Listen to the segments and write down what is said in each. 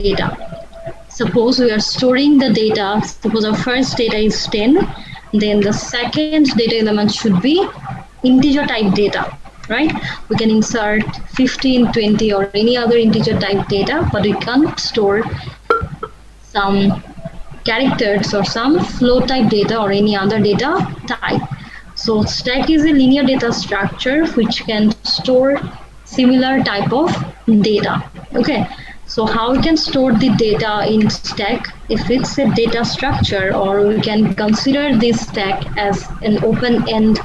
data. Suppose we are storing the data, suppose our first data is 10, then the second data element should be integer type data, right? We can insert 15, 20 or any other integer type data, but we can't store some characters or some float type data or any other data type. So stack is a linear data structure which can store similar type of data. Okay, so how we can store the data in stack? If it's a data structure, or we can consider this stack as an open-end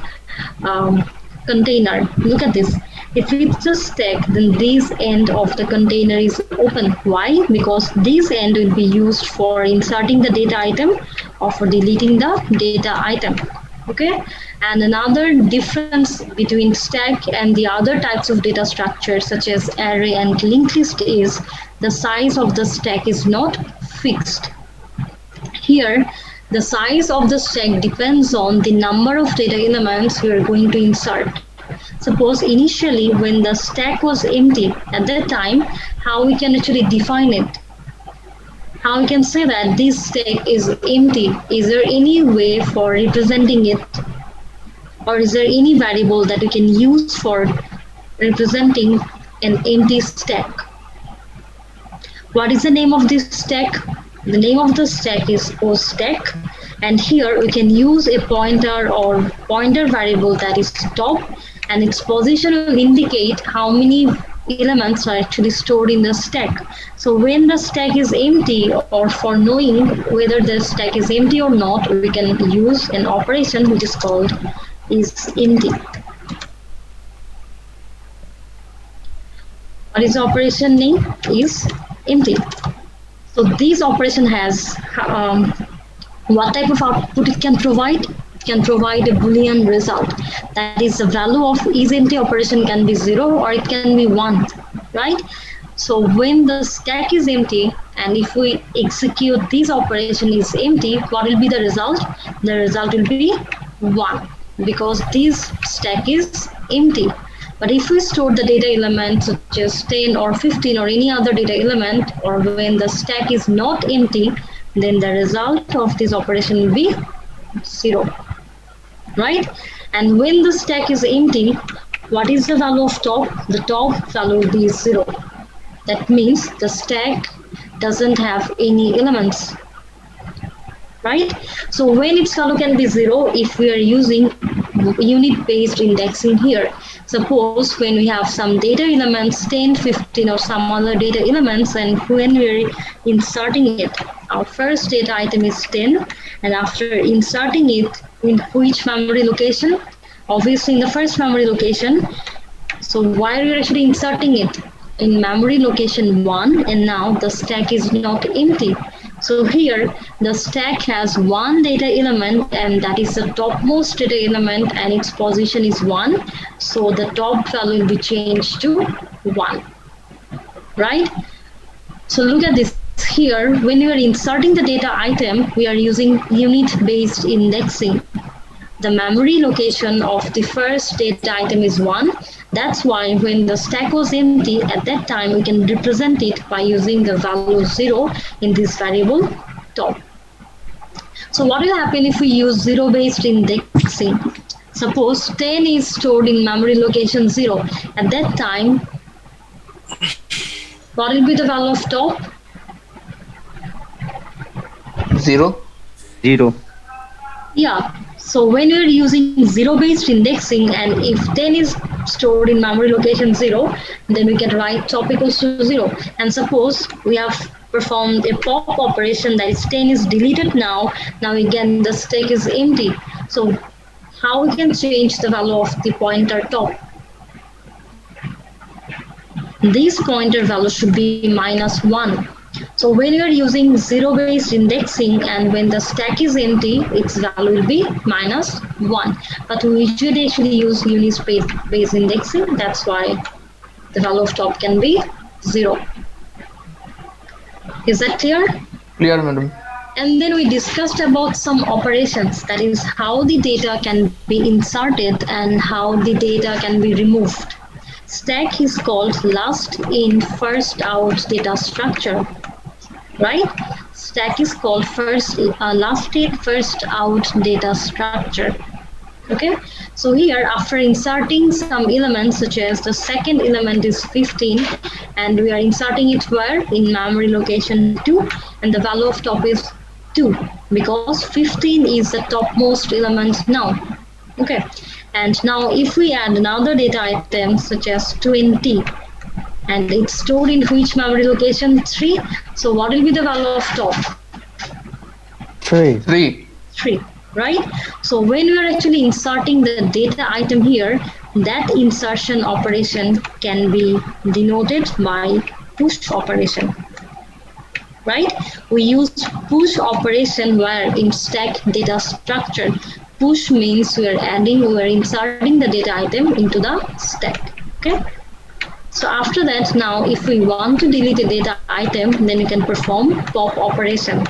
container. Look at this. If it's a stack, then this end of the container is open. Why? Because this end will be used for inserting the data item or for deleting the data item. Okay, and another difference between stack and the other types of data structures such as array and linked list is the size of the stack is not fixed. Here, the size of the stack depends on the number of data elements we are going to insert. Suppose initially when the stack was empty, at that time, how we can actually define it? How we can say that this stack is empty? Is there any way for representing it? Or is there any variable that we can use for representing an empty stack? What is the name of this stack? The name of the stack is stack, and here we can use a pointer or pointer variable that is top, and its position will indicate how many elements are actually stored in the stack. So when the stack is empty, or for knowing whether the stack is empty or not, we can use an operation which is called is empty. What is the operation name? Is empty. So this operation has what type of output it can provide? It can provide a Boolean result. That is, the value of is empty operation can be 0 or it can be 1, right? So when the stack is empty and if we execute this operation is empty, what will be the result? The result will be 1 because this stack is empty. But if we store the data element such as 10 or 15 or any other data element, or when the stack is not empty, then the result of this operation will be 0, right? And when the stack is empty, what is the value of top? The top value will be 0. That means the stack doesn't have any elements, right? So when its value can be 0 if we are using unit-based indexing here. Suppose when we have some data elements 10, 15 or some other data elements, and when we're inserting it, our first data item is 10, and after inserting it in which memory location? Obviously in the first memory location. So why are we actually inserting it? In memory location 1, and now the stack is not empty. So here the stack has one data element, and that is the topmost data element, and its position is 1. So the top value will be changed to 1, right? So look at this here. When we are inserting the data item, we are using unit-based indexing. The memory location of the first data item is 1. That's why when the stack was empty, at that time we can represent it by using the value 0 in this variable top. So what will happen if we use zero-based indexing? Suppose 10 is stored in memory location 0. At that time, what will be the value of top? 0. 0. Yeah. So when we are using zero-based indexing, and if 10 is stored in memory location 0, then we can write top equals to 0. And suppose we have performed a pop operation, that is 10 is deleted now. Now again the stack is empty. So how we can change the value of the pointer top? This pointer value should be -1. So when you are using zero-based indexing and when the stack is empty, its value will be -1. But we should actually use unit-based indexing. That's why the value of top can be 0. Is that clear? Clear, madam. And then we discussed about some operations, that is how the data can be inserted and how the data can be removed. Stack is called last in, first out data structure. right? Stack is called last in first out data structure. Okay, so here after inserting some elements such as the second element is 15 and we are inserting it where in memory location 2 and the value of top is 2 because 15 is the topmost element now. Okay, and now if we add another data item such as 20 and it's stored in which memory location 3, so what will be the value of top? 3. 3, right? So when we are actually inserting the data item here, that insertion operation can be denoted by push operation, right? We use push operation where in stack data structure. Push means we are inserting the data item into the stack. Okay, so after that, now if we want to delete a data item, then we can perform pop operation.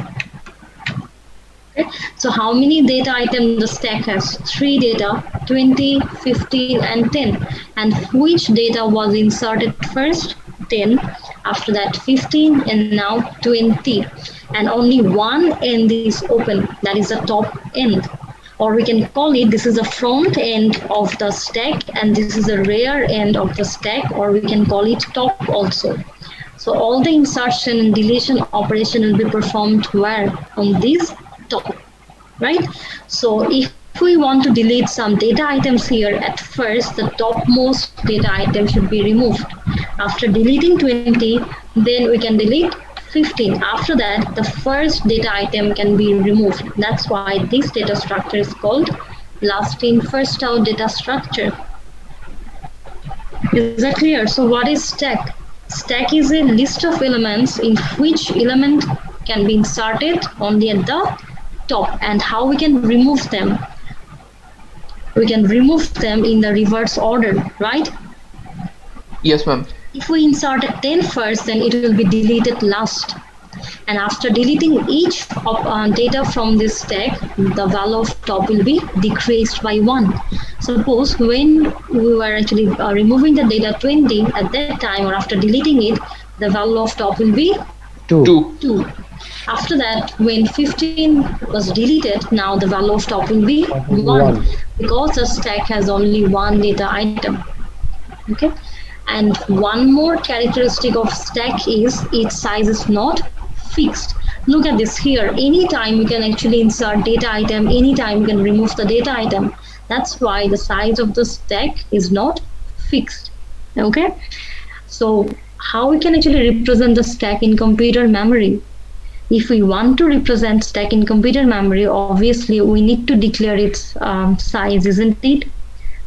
Okay. So how many data items the stack has? 3 data, 20, 15 and 10. And which data was inserted first? 10. After that 15 and now 20. And only one end is open, that is the top end. Or we can call it, this is the front end of the stack and this is the rear end of the stack, or we can call it top also. So all the insertion and deletion operation will be performed where? On this top, right? So if we want to delete some data items here, at first the topmost data item should be removed. After deleting 20, then we can delete 15. After that, the first data item can be removed. That's why this data structure is called last in first out data structure. Is that clear? So what is stack? Stack is a list of elements in which element can be inserted only at the top, and how we can remove them. We can remove them in the reverse order, right? Yes, ma'am. If we insert a 10 first, then it will be deleted last. And after deleting each data from this stack, the value of top will be decreased by 1. Suppose when we were actually removing the data 20 at that time, or after deleting it, the value of top will be 2. 2. After that, when 15 was deleted, now the value of top will be 1 because the stack has only one data item. Okay, and one more characteristic of stack is its size is not fixed. Look at this here. Anytime you can actually insert data item, anytime you can remove the data item. That's why the size of the stack is not fixed. Okay, so how we can actually represent the stack in computer memory? If we want to represent stack in computer memory, obviously we need to declare its size, isn't it?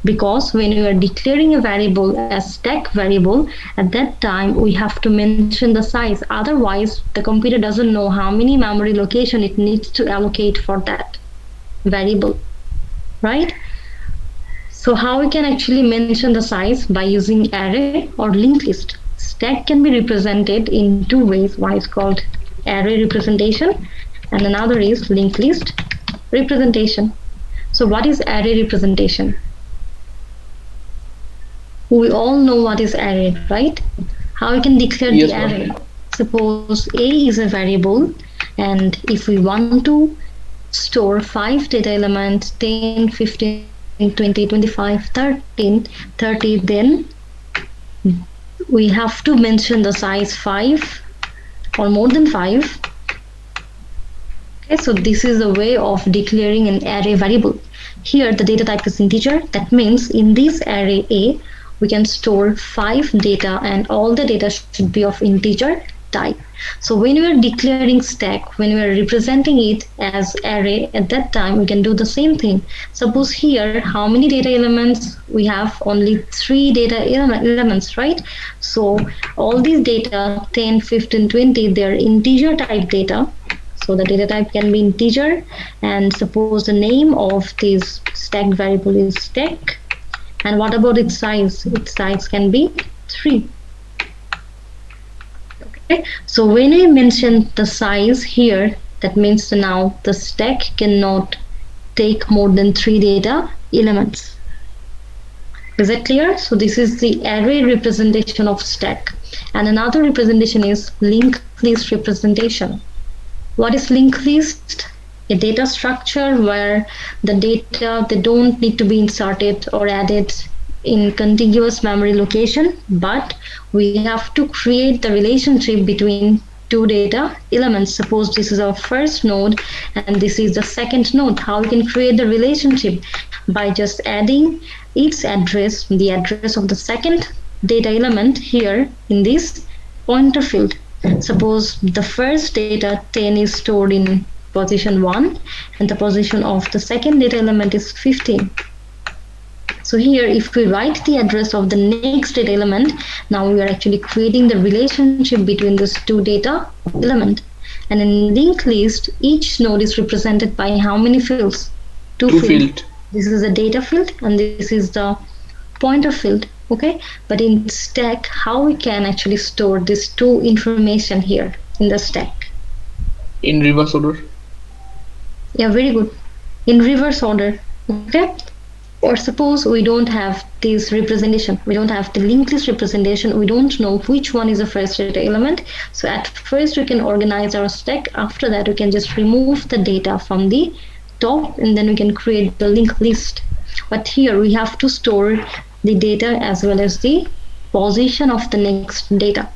Because when we are declaring a variable as stack variable, at that time we have to mention the size. Otherwise, the computer doesn't know how many memory location it needs to allocate for that variable, right? So how we can actually mention the size? By using array or linked list. Stack can be represented in two ways. One is called array representation and another is linked list representation. So what is array representation? We all know what is array, right? How we can declare Yes, the ma'am. array? Suppose A is a variable, and if we want to store 5 data elements, 10, 15, 20, 25, 30, then we have to mention the size 5 or more than 5. Okay, so this is a way of declaring an array variable. Here the data type is integer. That means in this array A, we can store 5 data and all the data should be of integer type. So when we are declaring stack, when we are representing it as array, at that time we can do the same thing. Suppose here, how many data elements? We have only 3 data elements, right? So all these data, 10, 15, 20, they are integer type data. So the data type can be integer, and suppose the name of this stack variable is stack. And what about its size? Its size can be 3. Okay, so when I mention the size here, that means now the stack cannot take more than 3 data elements. Is that clear? So this is the array representation of stack. And another representation is linked list representation. What is linked list? A data structure where the data they don't need to be inserted or added in contiguous memory location, but we have to create the relationship between two data elements. Suppose this is our first node and this is the second node. How we can create the relationship? By just adding its address, the address of the second data element here in this pointer field. Suppose the first data 10 is stored in position 1 and the position of the second data element is 15. So here if we write the address of the next data element, now we are actually creating the relationship between these two data element. And in linked list, each node is represented by how many fields? Two fields. This is a data field and this is the pointer field. Okay, but in stack, how we can actually store these two information here in the stack? In reverse order. Yeah, very good. In reverse order. Okay. Or suppose we don't have this representation, we don't have the linked list representation, we don't know which one is the first data element. So at first we can organize our stack. After that we can just remove the data from the top and then we can create the linked list. But here we have to store the data as well as the position of the next data,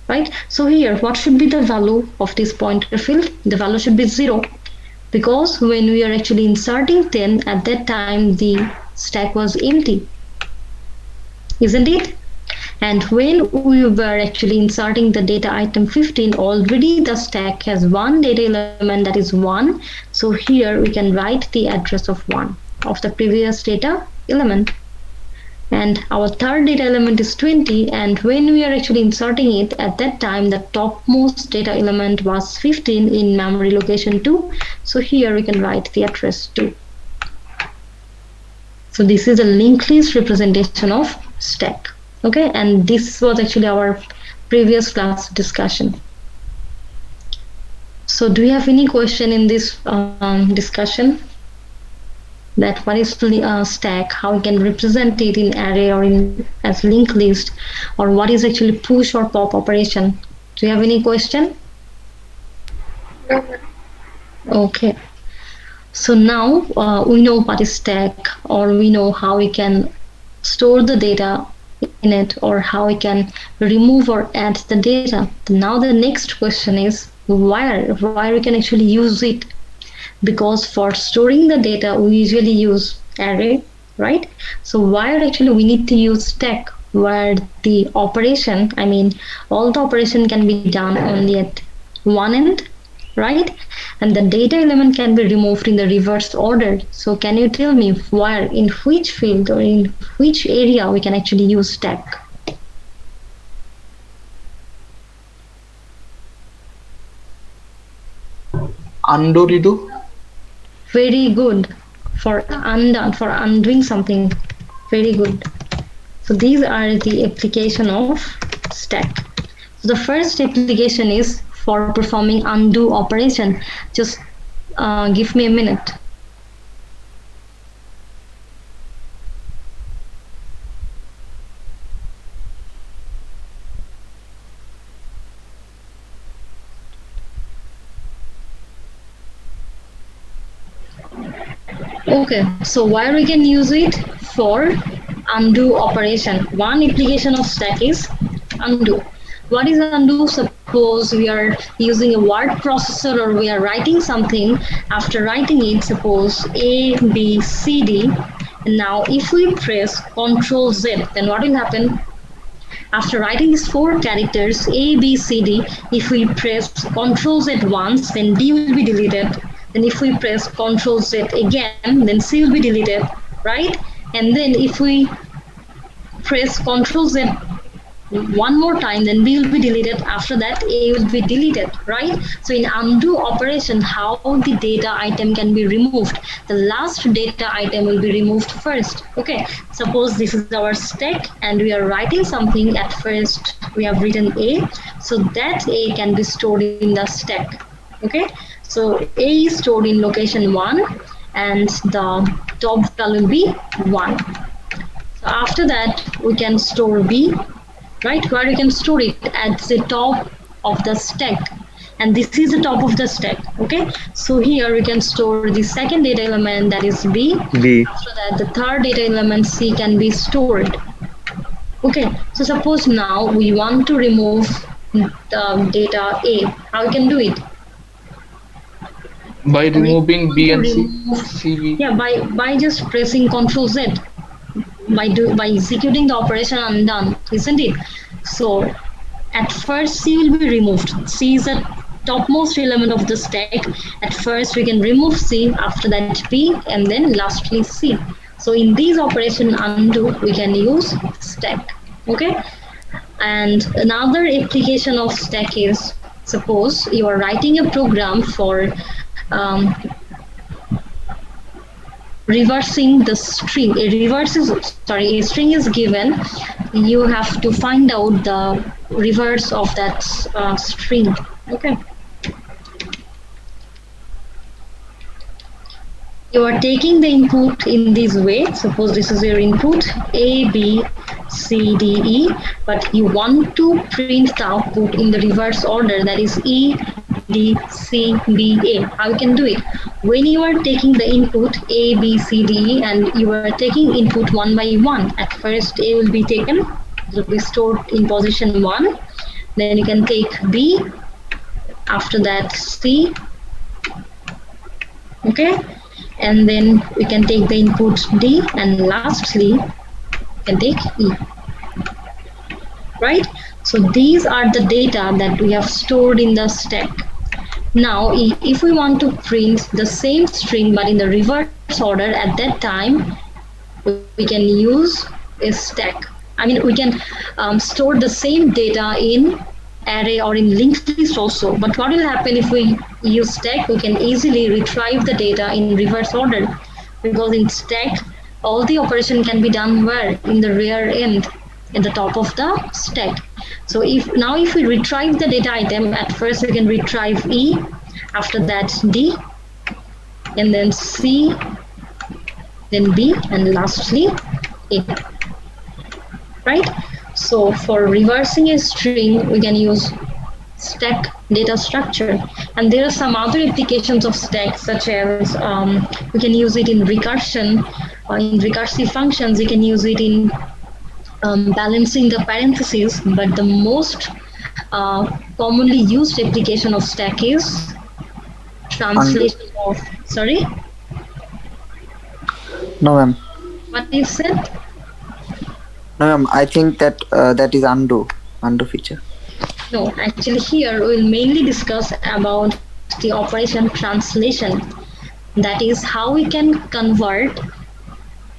right? So here what should be the value of this pointer field? The value should be 0, because when we are actually inserting 10, at that time the stack was empty, isn't it? And when we were actually inserting the data item 15, already the stack has one data element, that is 1. So here we can write the address of 1 of the previous data element. And our third data element is 20, and when we are actually inserting it, at that time the topmost data element was 15 in memory location 2. So here we can write the address 2. So this is a linked list representation of stack. Okay, and this was actually our previous class discussion. So do you have any question in this discussion? That what is stack, how we can represent it in array or in as linked list, or what is actually push or pop operation? Do you have any question? Okay, so now we know what is stack, or we know how we can store the data in it, or how we can remove or add the data. Now the next question is why we can actually use it. Because for storing the data we usually use array, right? So why actually we need to use stack, where the operation, I mean all the operation can be done only at one end, right? And the data element can be removed in the reverse order. So can you tell me where, in which field or in which area we can actually use stack? Undo, redo. Very good. For undone, for undoing something. Very good. So these are the application of stack. So the first application is for performing undo operation. Just give me a minute. Okay, so why we can use it for undo operation. One application of stack is undo. What is undo? Suppose we are using a word processor or we are writing something. After writing it, suppose A, B, C, D. And now if we press Ctrl Z, then what will happen? After writing these 4 characters A, B, C, D, if we press Ctrl Z once, then D will be deleted. Then if we press Ctrl Z again, then C will be deleted, right? And then if we press Ctrl Z one more time, then B will be deleted. After that, A will be deleted, right? So in undo operation, how the data item can be removed? The last data item will be removed first. Okay, suppose this is our stack and we are writing something. At first we have written A, so that A can be stored in the stack. Okay, so A is stored in location 1 and the top value will be 1. So after that we can store B, right? Where you can store it at the top of the stack, and this is the top of the stack. Okay, so here we can store the second data element, that is B. B. After that, the third data element C can be stored. Okay, so suppose now we want to remove the data A. How we can do it? By We removing want B to and C, remove, CV. yeah, by just pressing Control Z, by executing the operation undone, isn't it? So at first C will be removed. C is the topmost element of the stack. At first we can remove C, after that B, and then lastly C. So in these operation undo we can use stack. Okay, and another application of stack is, suppose you are writing a program for reversing the string. A string is given. You have to find out the reverse of that string. Okay, you are taking the input in this way. Suppose this is your input A, B, C, D, E, but you want to print the output in the reverse order, that is E, D, C, B, A. How you can do it? When you are taking the input A, B, C, D, E, and you are taking input one by one, at first A will be taken, it will be stored in position 1, then you can take B, after that C, okay, and then we can take the input D, and lastly we can take E, right? So these are the data that we have stored in the stack. Now if we want to print the same string but in the reverse order, at that time we can use a stack. I mean, we can store the same data in array or in linked list also, but what will happen if we use stack? We can easily retrieve the data in reverse order, because in stack all the operation can be done where? In the rear end, at the top of the stack. So if we retrieve the data item, at first we can retrieve E, after that D, and then C, then B, and lastly A, right? So for reversing a string we can use stack data structure, and there are some other applications of stack, such as we can use it in recursion, or in recursive functions. We can use it in balancing the parentheses, but the most commonly used application of stack is Undo. translation of, sorry, No, ma'am. what you said? No, ma'am. I think that that is undo. Undo feature. No, actually here we will mainly discuss about the operation translation. That is how we can convert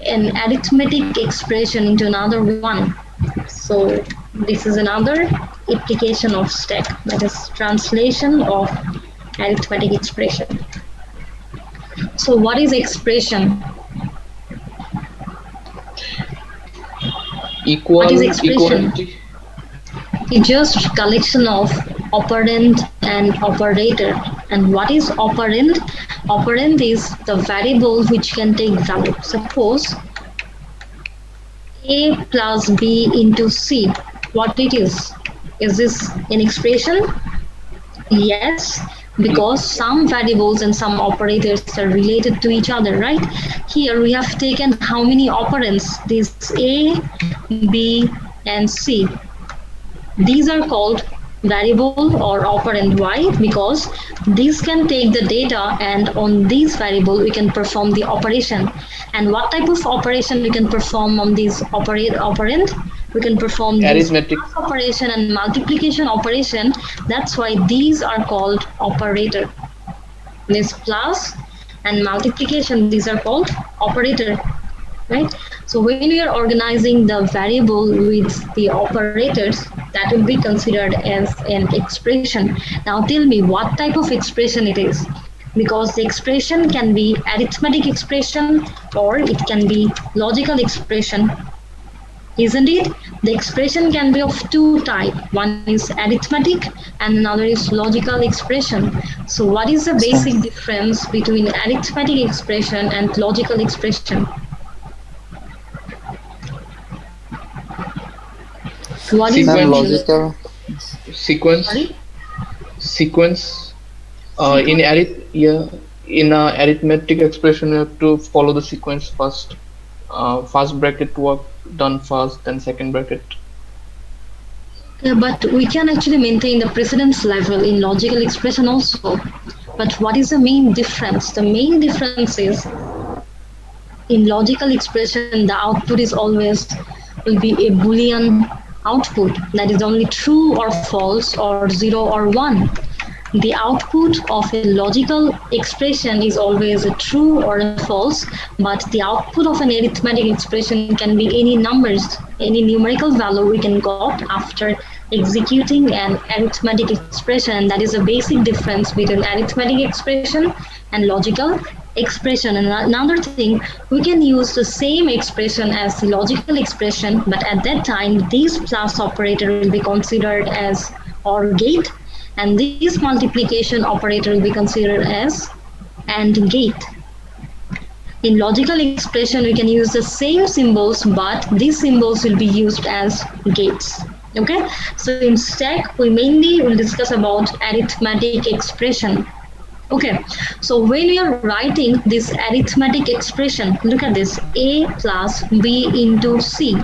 an arithmetic expression into another one. So this is another application of stack, that is translation of arithmetic expression. So what is expression? What is expression? Equality. It's just collection of operand and operator. And what is operand? Operand is the variable which can take value. Suppose A plus B into C. What it is? Is this an expression? Yes, because some variables and some operators are related to each other, right? Here we have taken how many operands? These A, B, and C. These are called variable or operand. Why? Because these can take the data, and on these variable we can perform the operation. And what type of operation we can perform on these operand? We can perform this Arithmetic. plus operation and multiplication operation. That's why these are called operator. This plus and multiplication, these are called operator, right? So when we are organizing the variable with the operators, that will be considered as an expression. Now tell me what type of expression it is, because the expression can be arithmetic expression or it can be logical expression, isn't it? The expression can be of two types. One is arithmetic and another is logical expression. So what is the Yes, ma'am. basic difference between arithmetic expression and logical expression? What is the Ma'am, Sequential. main? logical. Sequence. Sorry? sequence. In Sequence. arithmetic expression, you have to follow the sequence first. First bracket work done first, then second bracket. Okay, but we can actually maintain the precedence level in logical expression also. But what is the main difference? The main difference is in logical expression, the output is always will be a Boolean output that is only true or false or 0 or 1. The output of a logical expression is always a true or a false, but the output of an arithmetic expression can be any numbers, any numerical value we can got after executing an arithmetic expression. That is a basic difference between arithmetic expression and logical expression. And another thing, we can use the same expression as the logical expression, but at that time this plus operator will be considered as OR gate, and this multiplication operator will be considered as AND gate. In logical expression, we can use the same symbols, but these symbols will be used as gates. Okay, so in stack, we mainly will discuss about arithmetic expression. Okay, so when we are writing this arithmetic expression, look at this, A plus B into C.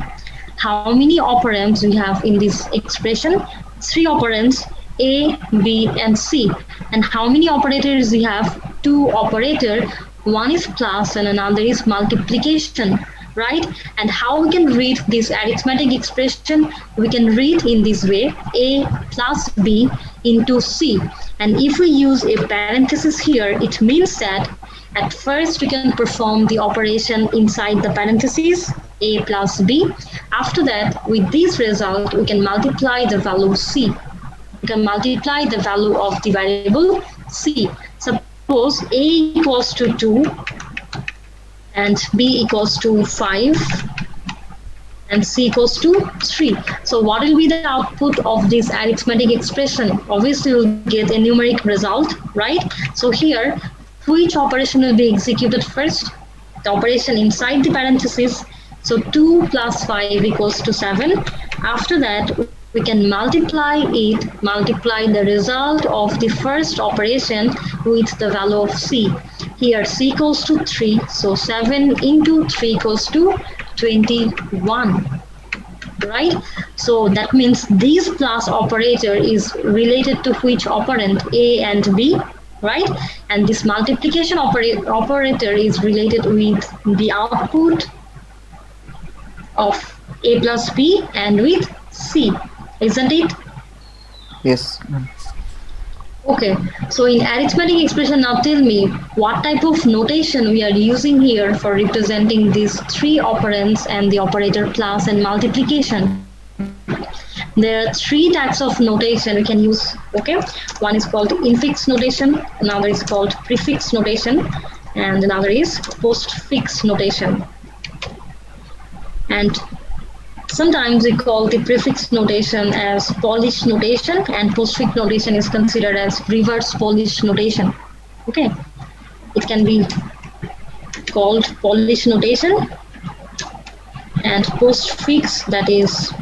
How many operands we have in this expression? 3 operands, A, B, and C. And how many operators we have? 2 operator. One is plus and another is multiplication, right? And how we can read this arithmetic expression? We can read in this way, A plus B into C. And if we use a parenthesis here, it means that at first we can perform the operation inside the parentheses, A plus B. After that, with this result, we can multiply the value C. We can multiply the value of the variable C. Suppose A equals to 2 and B equals to 5 and C equals to 3. So what will be the output of this arithmetic expression? Obviously we'll get a numeric result, right? So here, which operation will be executed first? The operation inside the parenthesis. So 2 plus 5 equals to 7. After that, we can multiply the result of the first operation with the value of C. Here C equals to 3, so 7 into 3 equals to 21, right? So that means this plus operator is related to which operand? A and B, right? And this multiplication operator is related with the output of A plus B and with C, isn't it? Yes. Okay, so in arithmetic expression, now tell me what type of notation we are using here for representing these 3 operands and the operator plus and multiplication. There are 3 types of notation we can use. Okay, one is called infix notation, another is called prefix notation, and another is postfix notation. And sometimes we call the prefix notation as Polish notation, and postfix notation is considered as reverse Polish notation. Okay, it can be called Polish notation and postfix, that is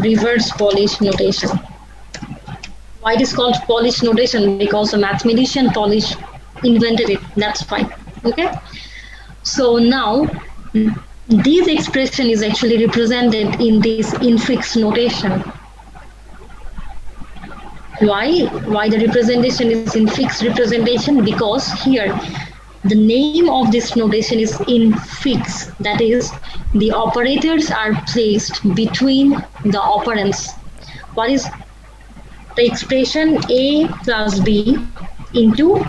reverse Polish notation. Why it is called Polish notation? Because a mathematician Polish invented it. That's why. Okay. So now this expression is actually represented in this infix notation. Why the representation is infix representation? Because here the name of this notation is infix. That is, the operators are placed between the operands. What is the expression? A plus B into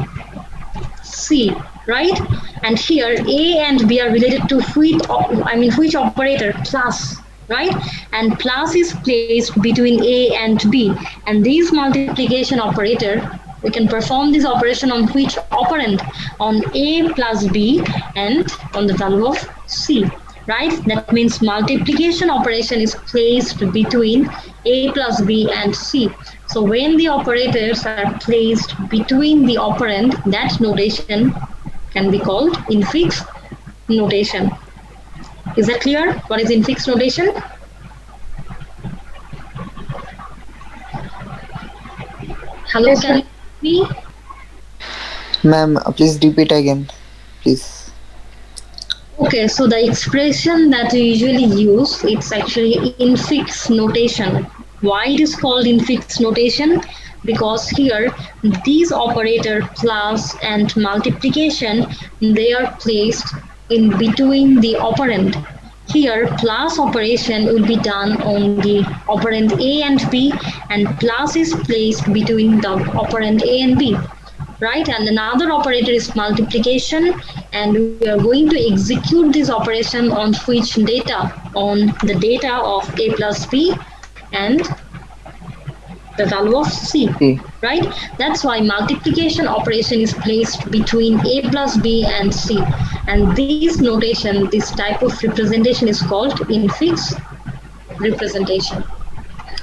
C, right? And here A and B are related to which operator? Plus, right? And plus is placed between A and B. And this multiplication operator, we can perform this operation on which operand? On A plus B and on the value of C, right? That means multiplication operation is placed between A plus B and C. So when the operators are placed between the operand, that notation can be called infix notation. Is that clear? What is infix notation? Hello, Yes, can ma'am. you Me. Ma'am, please repeat again, please. Okay, so the expression that we usually use, it's actually infix notation. Why it is called infix notation? Because here these operator plus and multiplication, they are placed in between the operand. Here plus operation will be done on the operand A and B, and plus is placed between the operand A and B, right? And another operator is multiplication, and we are going to execute this operation on which data, on the data of a plus b and the value of c, C. right? That's why multiplication operation is placed between a plus b and c, and this notation, this type of representation is called infix representation.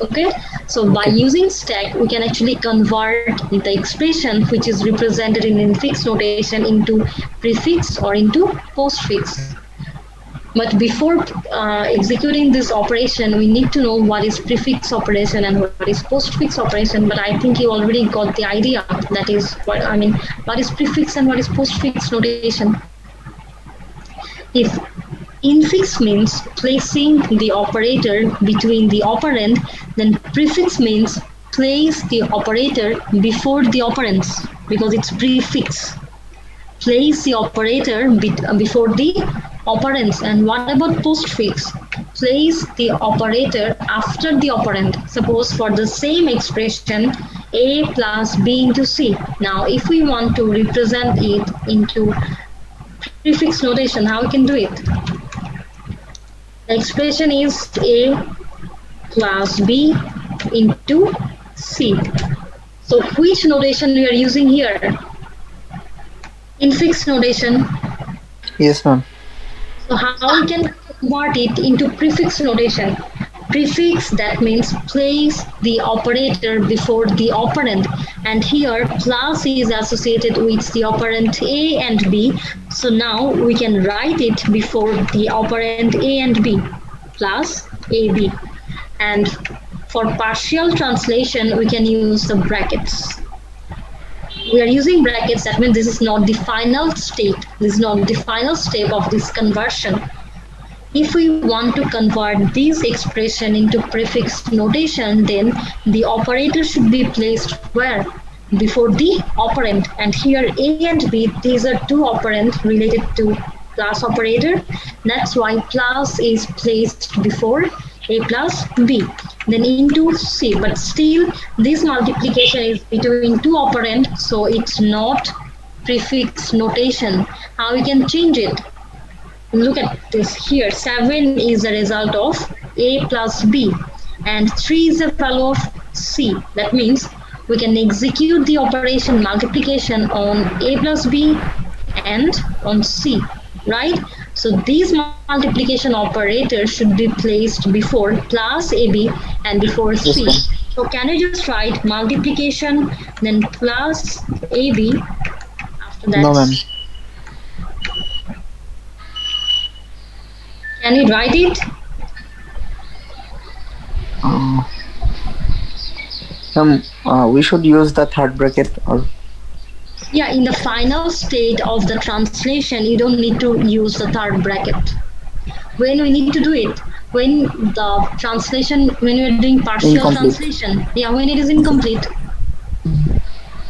Okay, so by Okay. using stack we can actually convert the expression which is represented in infix notation into prefix or into postfix. But before executing this operation, we need to know what is prefix operation and what is postfix operation. But I think you already got the idea. That is what I mean. What is prefix and what is postfix notation? If infix means placing the operator between the operand, then prefix means place the operator before the operands because it's prefix. Place the operator before the operands. And what about postfix? Place the operator after the operand. Suppose for the same expression a plus b into c. Now if we want to represent it into prefix notation, how we can do it? The expression is a plus b into c. So which notation we are using here? Infix notation. Yes, ma'am. So how we can convert it into prefix notation? Prefix, that means place the operator before the operand, and here plus is associated with the operand a and b, so now we can write it before the operand a and b, plus ab. And for partial translation we can use the brackets. We are using brackets, that means this is not the final state, this is not the final step of this conversion. If we want to convert this expression into prefix notation, then the operator should be placed where? Before the operand. And here a and b, these are two operands related to plus operator. That's why plus is placed before a plus b. Then into c. But still, this multiplication is between two operands, so it's not prefix notation. How we can change it? Look at this here. 7 is the result of a plus b, and 3 is the value of c. That means we can execute the operation multiplication on a plus b and on c, right? So these multiplication operators should be placed before plus ab and before Yes, c. ma'am. So can you just write multiplication then plus ab, after No, that? ma'am. Can you write it? Uh, ma'am, we should use the third bracket or Yeah, in the final state of the translation, you don't need to use the third bracket. When we need to do it? When the translation, when we are doing partial incomplete. translation. Yeah, when it is incomplete.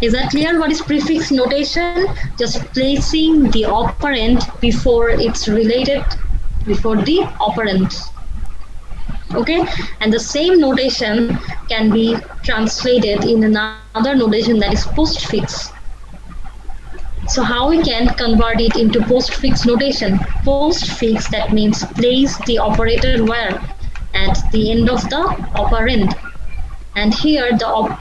Is that clear? What is prefix notation? Just placing the operand before it's related, before the operand. Okay, and the same notation can be translated in another notation, that is postfix. So how we can convert it into postfix notation? Postfix, that means place the operator where? At the end of the operand. And here the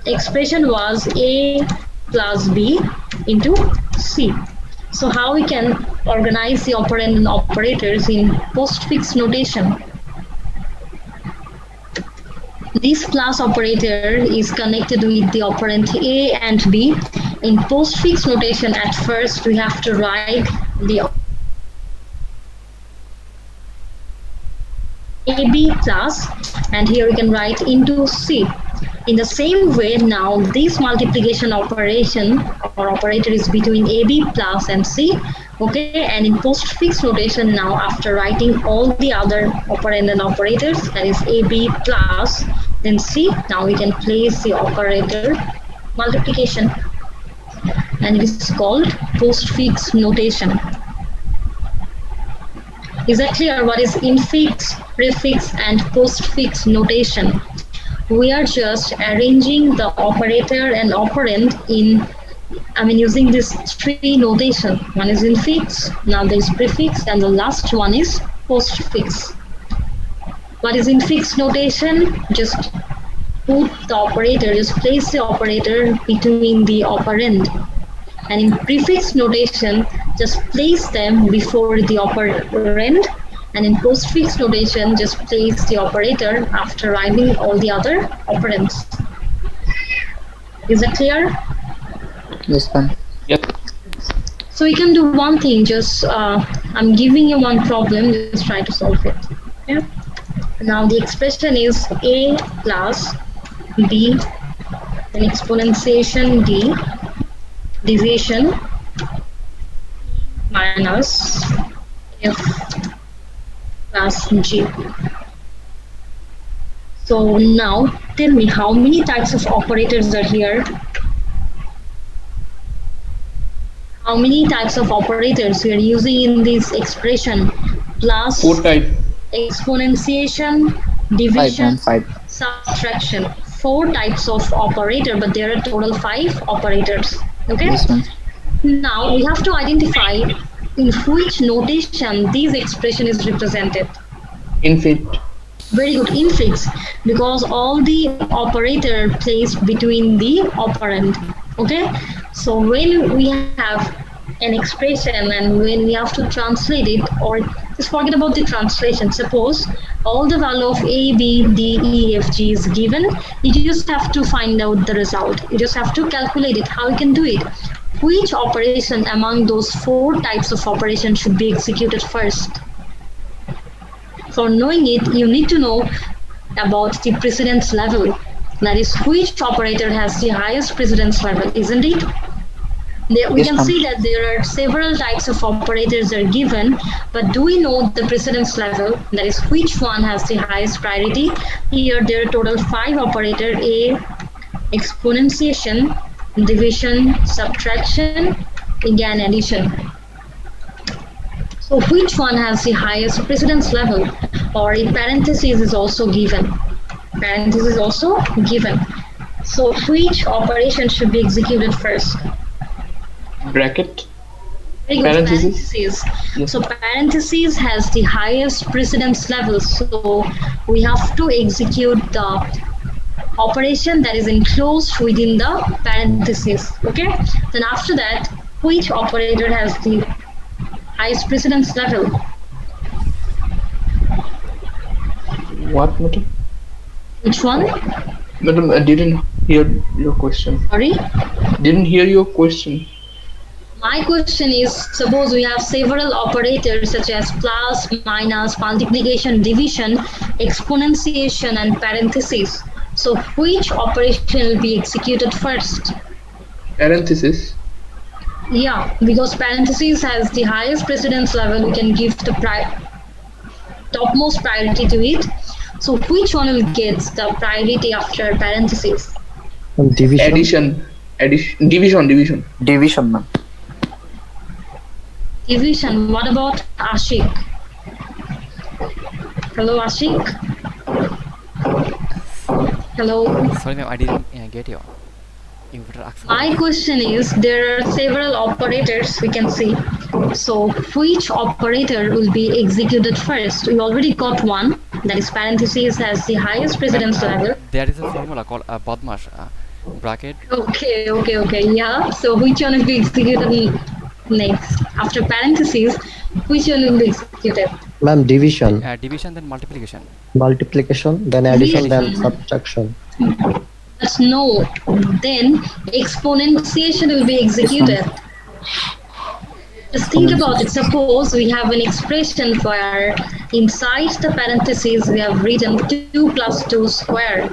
expression was a plus b into c. So how we can organize the operand and operators in postfix notation? This plus operator is connected with the operand a and b. In postfix notation, at first we have to write the ab plus, and here we can write into c. In the same way, now this multiplication operation or operator is between AB plus and C. Okay, and in postfix notation now, after writing all the other operand and operators, that is AB plus then C, now we can place the operator multiplication, and it is called postfix notation. Is that clear what is infix, prefix, and postfix notation? We are just arranging the operator and operand in, using these three notation. One is infix, now there is prefix, and the last one is postfix. What is infix notation? Just put the operator, just place the operator between the operand. And in prefix notation, just place them before the operand. And in postfix notation, just place the operator after writing all the other operands. Is that clear? Yes, ma'am. Yep. So we can do one thing, just I'm giving you one problem, just try to solve it. Yeah. Now the expression is A plus B, then exponentiation D, division minus F plus G. So now tell me how many types of operators are here? How many types of operators we are using in this expression? Plus, 4 type. exponentiation, Five, division, ma'am. Five. subtraction. 4 types of operator, but there are total 5 operators. Okay. Yes, ma'am. Now we have to identify in which notation this expression is represented. Infix. Very good, infix, because all the operator placed between the operand. Okay, so when we have an expression and when we have to translate it, or just forget about the translation, suppose all the value of A, B, D, E, F, G is given, you just have to find out the result. You just have to calculate it. How you can do it? Which operation among those 4 types of operation should be executed first? For knowing it, you need to know about the precedence level. That is, which operator has the highest precedence level, isn't it? We Yes, can ma'am. see that there are several types of operators are given, but do we know the precedence level? That is, which one has the highest priority? Here there are total 5 operators: A, exponentiation, division, subtraction, again addition. So which one has the highest precedence level? Or a parenthesis is also given. Parenthesis is also given. So which operation should be executed first? Bracket. Very good, Parenthesis. parenthesis. Yes. So parenthesis has the highest precedence level. So we have to execute the operation that is enclosed within the parenthesis. Okay. Then after that, which operator has the highest precedence level? What, madam? Which one? Madam, I didn't hear your question. Sorry? Didn't hear your question. My question is, suppose we have several operators such as plus, minus, multiplication, division, exponentiation, and parentheses. So which operation will be executed first? Parenthesis. Yeah, because parentheses has the highest precedence level, we can give the topmost priority to it. So which one will get the priority after parentheses? Addition. Division. Division, ma'am. Division. What about Ashik? Hello, Ashik. Hello. Sorry, ma'am, I didn't get you. You better ask. My question is, there are several operators we can see. So which operator will be executed first? We already got one, that is parentheses has the highest precedence level. There is a formula called Badmash bracket. Okay, yeah. So which one will be executed next? After parentheses, which one will be executed? Ma'am, division, Division, then multiplication. multiplication, then addition, then Division. subtraction. But no, then exponentiation will be executed. Just think about it. Suppose we have an expression where inside the parentheses we have written 2 plus 2 square.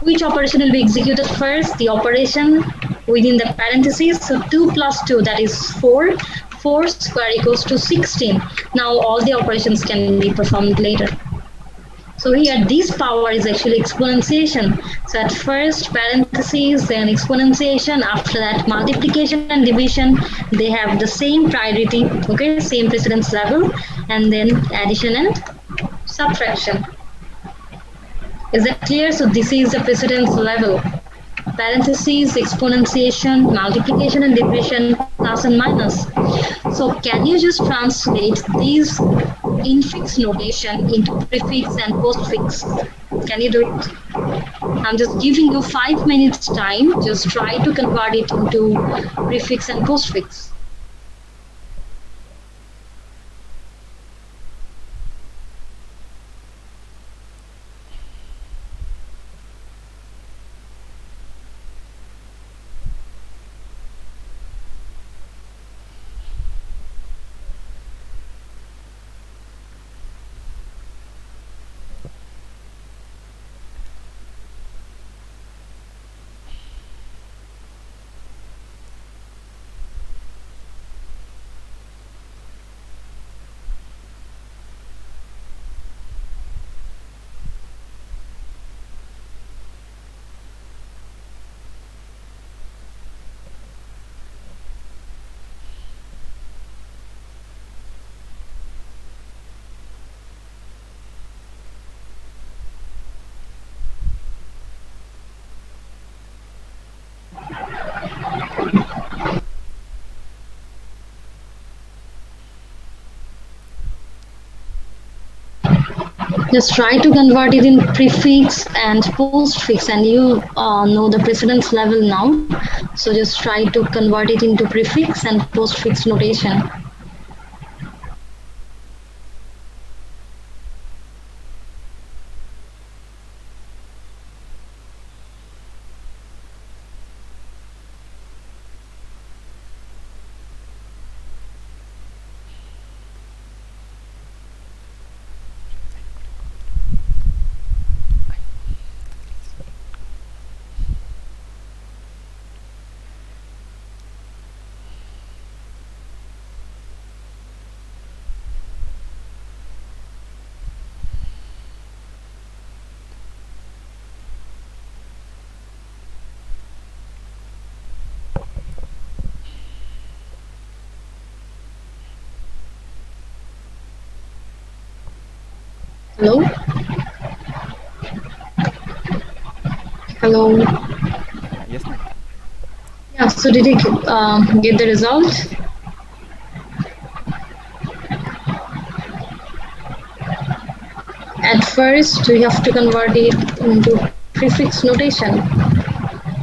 Which operation will be executed first? The operation within the parentheses. So 2 plus 2, that is 4. 4 square equals to 16. Now all the operations can be performed later. So here this power is actually exponentiation. So at first parentheses, then exponentiation, after that multiplication and division, they have the same priority, okay, same precedence level, and then addition and subtraction. Is that clear? So this is the precedence level. Parentheses, exponentiation, multiplication and division, plus and minus. So can you just translate these infix notation into prefix and postfix? Can you do it? I'm just giving you 5 minutes time. Just try to convert it into prefix and postfix. Just try to convert it in prefix and postfix, and you know the precedence level now. So just try to convert it into prefix and postfix notation. Hello? Hello? Yes, ma'am. Yeah, so did you get the result? At first, we have to convert it into prefix notation.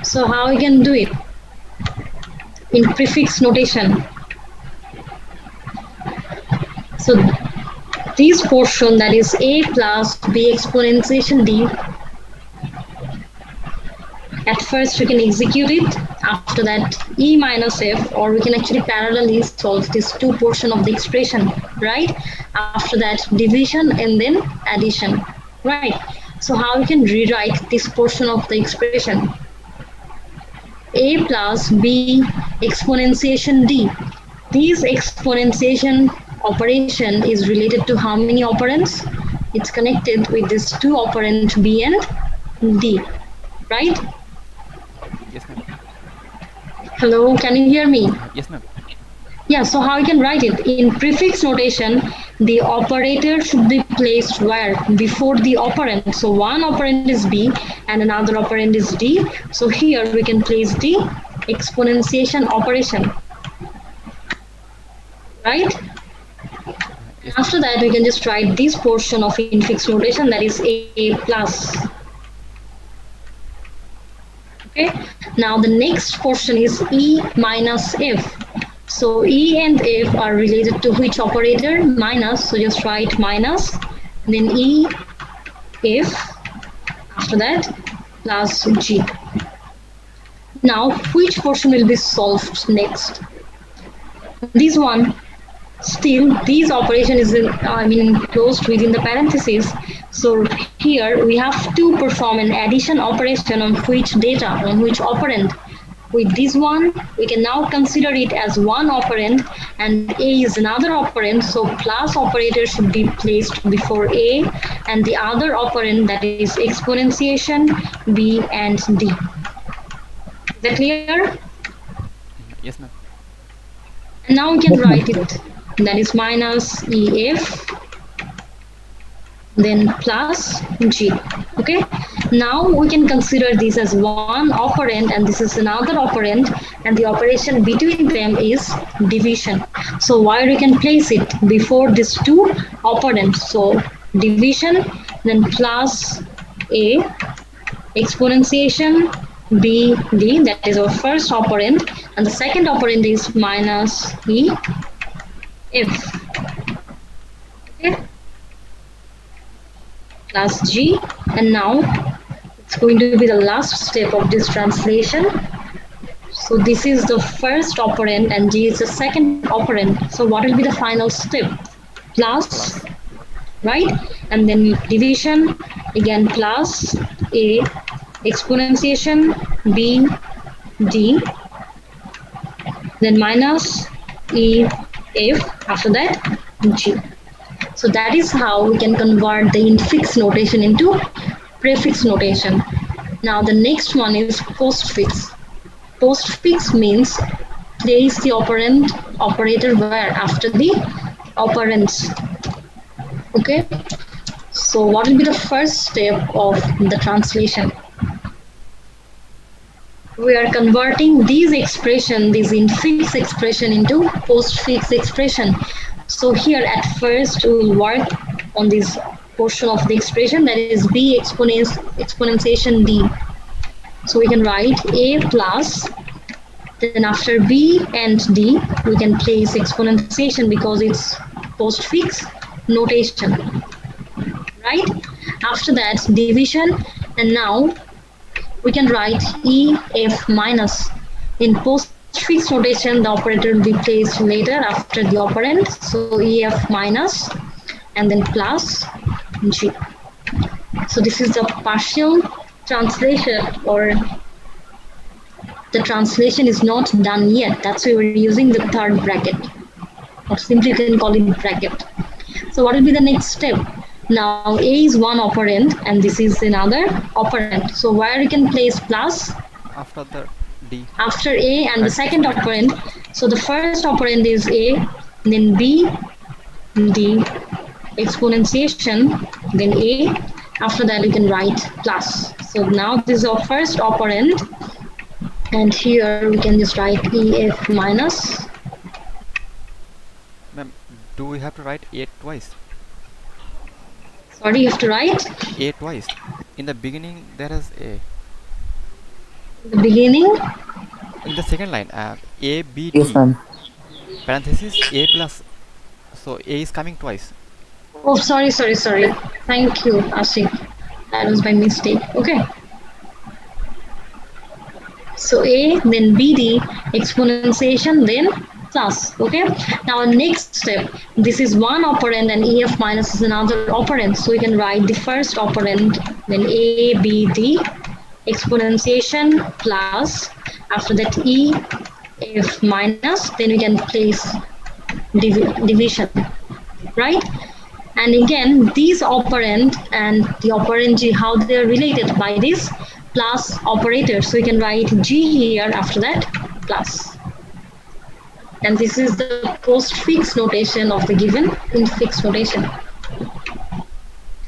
So how we can do it? In prefix notation. So this portion, that is a plus b exponentiation d, at first we can execute it, after that e minus f, or we can actually parallelly solve this two portion of the expression, right? After that division and then addition, right? So how we can rewrite this portion of the expression? A plus b exponentiation d. This exponentiation operation is related to how many operands? It's connected with these two operand b and d, right? Yes, ma'am. Hello, can you hear me? Yes, ma'am. Yeah, so how we can write it? In prefix notation, the operator should be placed where? Before the operand. So one operand is b and another operand is d. So here we can place the exponentiation operation, right? Yes, After that, we can just write this portion of infix notation, that is a plus. Okay, now the next portion is e minus f. So e and f are related to which operator? Minus, so just write minus, then e, f, after that plus g. Now which portion will be solved next? This one, Still, these operation is closed within the parentheses. So here we have to perform an addition operation on which data, on which operand. With this one, we can now consider it as one operand and A is another operand, so plus operator should be placed before A and the other operand, that is exponentiation, B and D. Is that clear? Yes, ma'am. And now we can write it, that is minus EF then plus G. Okay, now we can consider this as one operand and this is another operand, and the operation between them is division. So where we can place it before these two operands, so division, then plus A, exponentiation, B, D, that is our first operand, and the second operand is minus E, F. Okay, plus G, and now it's going to be the last step of this translation. So this is the first operand and G is the second operand. So what will be the final step? Plus, right? And then division, again plus A, exponentiation, B, D, then minus E, F, after that G. So that is how we can convert the infix notation into prefix notation. Now the next one is postfix. Postfix means place the operand operator where after the operands. Okay. So what will be the first step of the translation? We are converting these expression, this infix expression into postfix expression. So here at first we will work on this portion of the expression, that is B exponentiation D. So we can write A plus, then after B and D we can place exponentiation because it's postfix notation, right? After that division, and now we can write E F minus. In postfix notation the operator will be placed later after the operand, so EF minus and then plus G. So this is the partial translation, or the translation is not done yet, that's why we're using the third bracket, or simply you can call it bracket. So what will be the next step? Now A is one operand and this is another operand, so where we can place plus? After the D. After A and the second operand. So the first operand is A, then B, D, exponentiation, then A. After that you can write plus. So now this is our first operand, and here we can just write EF minus. Ma'am, do we have to write A twice? Sorry, you have to write A twice. In the beginning there is A. the beginning. In the second line, A, B, Yes, D, ma'am. parenthesis A plus. So A is coming twice. Oh, sorry. Thank you, Ashik. That was my mistake. Okay. So A, then BD, exponentiation, then plus. Okay. Now next step. This is one operand and EF minus is another operand. So we can write the first operand, then A, B, D, exponentiation plus. After that E, F minus. Then we can place division, right? And again, these operand and the operand G, how they are related by this plus operator. So we can write G here, after that plus. And this is the postfix notation of the given infix notation.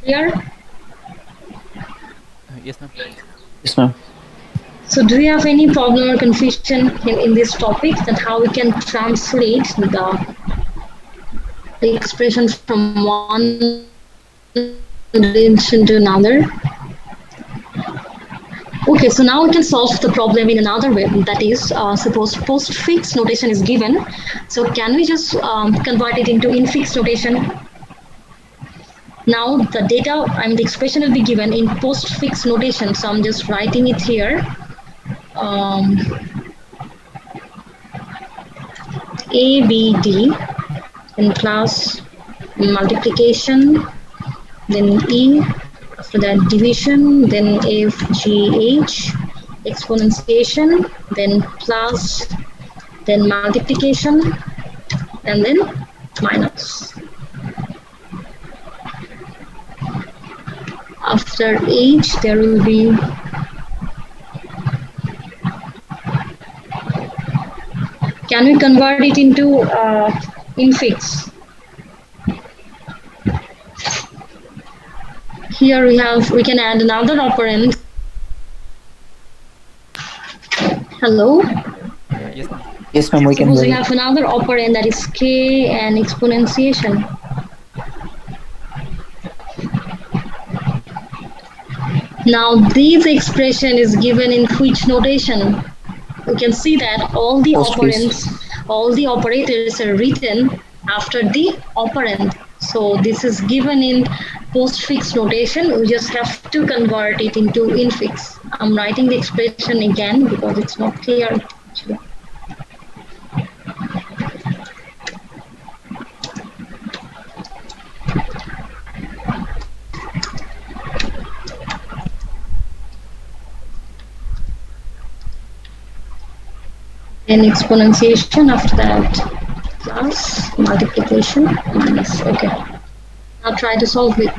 Clear? Yes, ma'am. Yes, ma'am. So do you have any problem or confusion in this topic, that how we can translate the expressions from one dimension to another? Okay, so now we can solve the problem in another way. That is, suppose postfix notation is given. So can we just convert it into infix notation? Now the data, the expression will be given in postfix notation. So I'm just writing it here. A, B, D, then plus multiplication, then E, after that division, then F, G, H, exponentiation, then plus, then multiplication, and then minus. After H, there will be can we convert it into infix? Here we can add another operand. Hello? Yes, ma'am. Yes, ma'am, we can Suppose hear we you. have another operand that is k and exponentiation. Now this expression is given in which notation? We can see that all the Postfix. operands, all the operators are written after the operand. So this is given in postfix notation. We just have to convert it into infix. I'm writing the expression again because it's not clear actually. Then exponentiation, after that plus multiplication minus. Okay. Now try to solve it.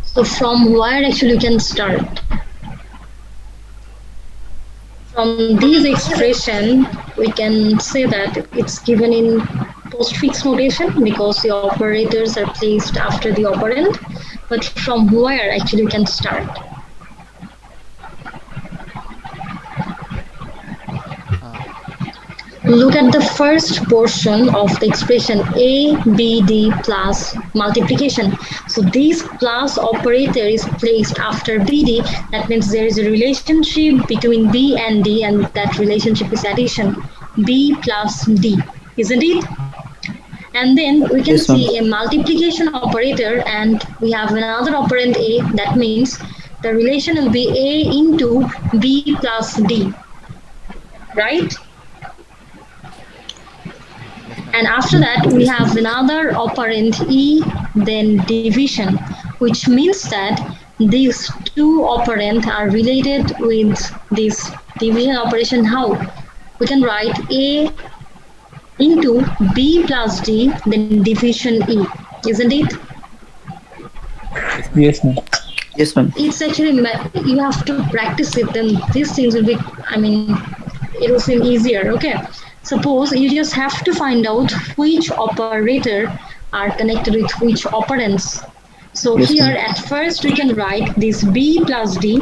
So from where actually you can start? From this expression, we can say that it's given in postfix notation because the operators are placed after the operand. But from where actually you can start? Look at the first portion of the expression a, b, d plus multiplication. So this plus operator is placed after bd. That means there is a relationship between b and d, and that relationship is addition. B plus d, isn't it? And then we can Yes, ma'am. see a multiplication operator, and we have another operand a. That means the relation will be a into b plus d, right? And after that, we have another operand E, then division, which means that these two operands are related with this division operation. How? We can write A into B plus D, then division E, isn't it? Yes, ma'am. Yes, ma'am. It's actually, you have to practice it, then these things will be, it will seem easier, okay? Suppose you just have to find out which operator are connected with which operands. So Yes, here ma'am. at first we can write this B plus D,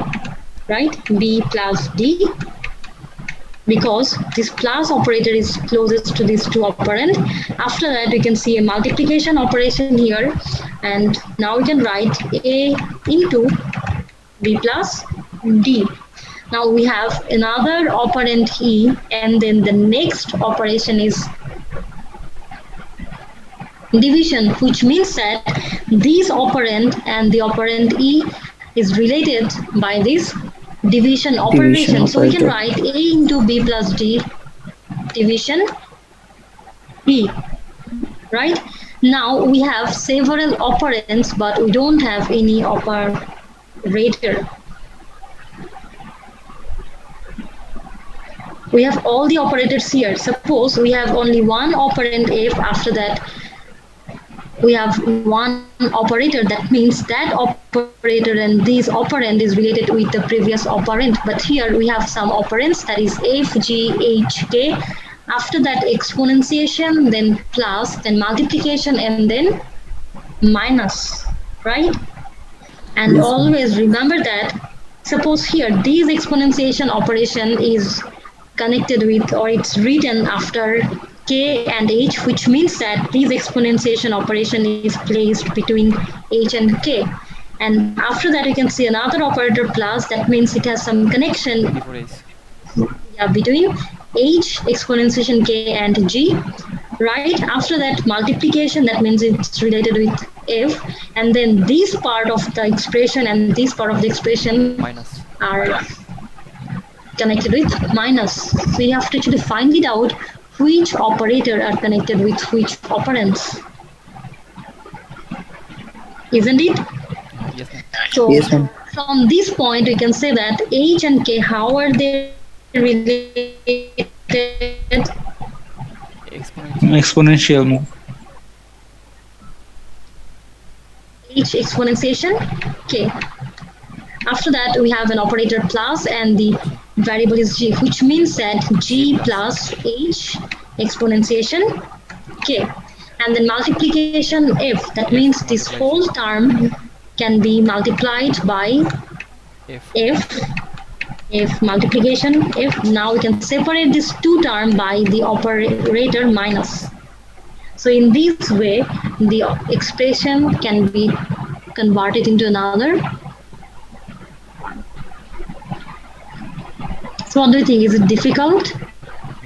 right? B plus D, because this plus operator is closest to these two operand. After that we can see a multiplication operation here, and now we can write A into B plus D. Now we have another operand E, and then the next operation is division, which means that this operand and the operand E is related by this division operation. So we can write A into B plus D division E, right? Now we have several operands, but we don't have any operator. We have all the operators here. Suppose we have only one operand F, after that we have one operator. That means that operator and this operand is related with the previous operand. But here we have some operands, that is F, G, H, K. After that exponentiation, then plus, then multiplication, and then minus, right? And Yes, always remember that, suppose here this exponentiation operation is connected with, or it's written after K and H, which means that this exponentiation operation is placed between H and K. And after that you can see another operator plus, that means it has some connection Before H. between H, exponentiation K and G, right? After that multiplication, that means it's related with if, and then this part of the expression and this part of the expression Minus. are connected with minus. So you have to actually find it out which operator are connected with which operands. Isn't it? Yes, ma'am. So Yes, ma'am. from this point we can say that H and K, how are they related? Exponential. Exponential, ma'am. H exponentiation K. After that we have an operator plus and the G. variable is G, which means that G G plus H exponentiation K. And then multiplication F, that means this whole term can be multiplied by F. F multiplication F. Now we can separate this two term by the operator minus. So in this way, the expression can be converted into another. So what do you think? Is it difficult?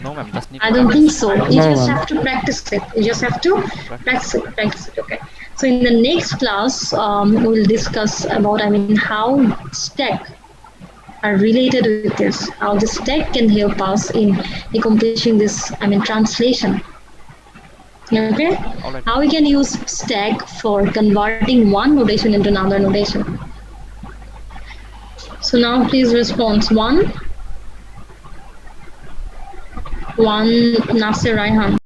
No, ma'am. Just need I to don't think practice. so. You No, just ma'am. have to practice it. You just have to practice it. Okay. So in the next class, we'll discuss about how stack are related with this. How the stack can help us in accomplishing this. Translation. Okay. All right. How we can use stack for converting one notation into another notation. So now please respond. One Nasir Raihan.